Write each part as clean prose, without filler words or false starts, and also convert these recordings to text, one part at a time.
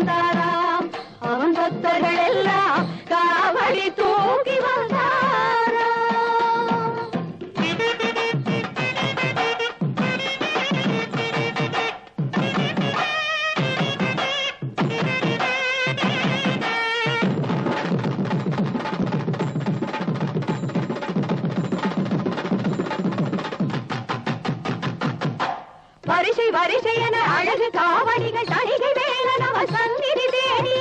வந்தாராம். அவன் பக்தர்கள் எல்லாம் காவடி தூக்கி வந்தாராம். வரிசை வரிசை என அழகு காவடிகள் தணிகை வேலன் அவன் சந்நிதி தேடி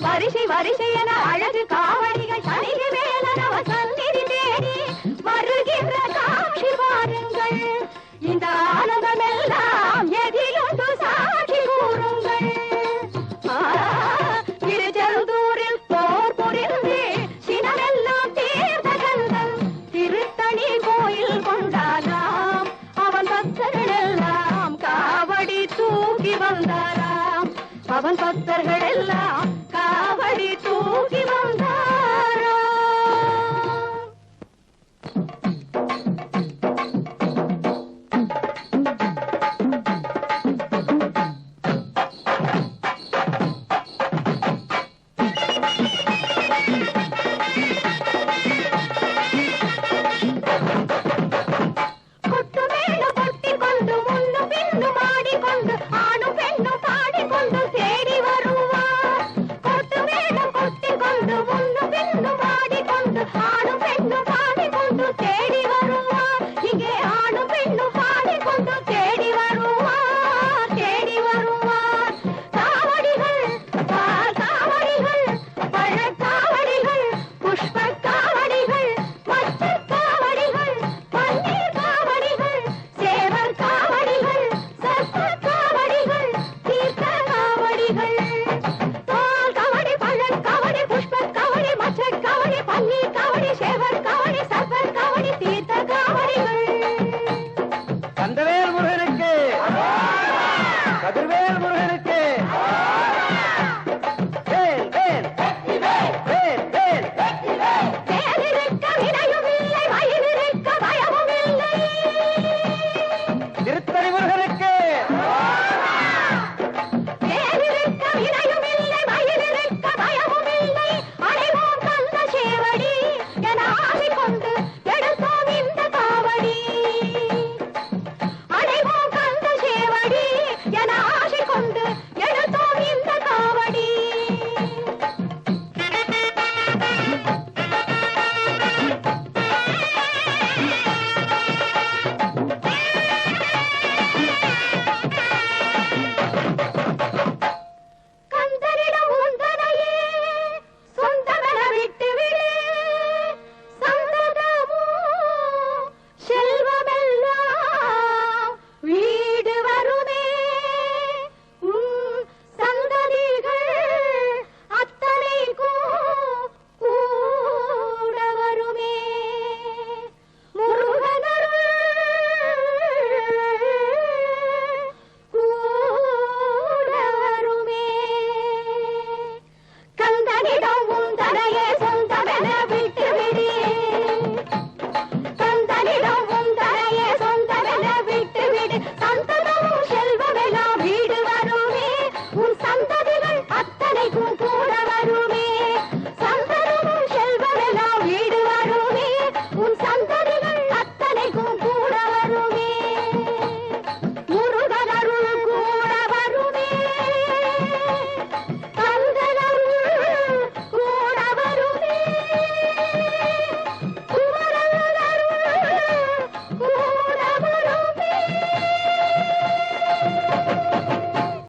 வரிசை வரிசை என அழகு காவடிகள் தணிகை வேலன் அவன் சந்நிதி தேடி வருகின்ற காட்சி பாருங்கள். இந்த ஆனந்தம் எல்லாம் எதிலுண்டு சாட்சி கூறுங்கள். திருச்செந்தூரில் போர் புரிந்து சினமெல்லாம் தீர்த்த கந்தன் திருத்தணி கோயில் கொண்டாராம். அவன் பக்தர்கள் எல்லாம் காவடி தூக்கி வந்தாராம். அவன் பக்தர்கள் எல்லாம் காவடி தூக்கி வந்தார்.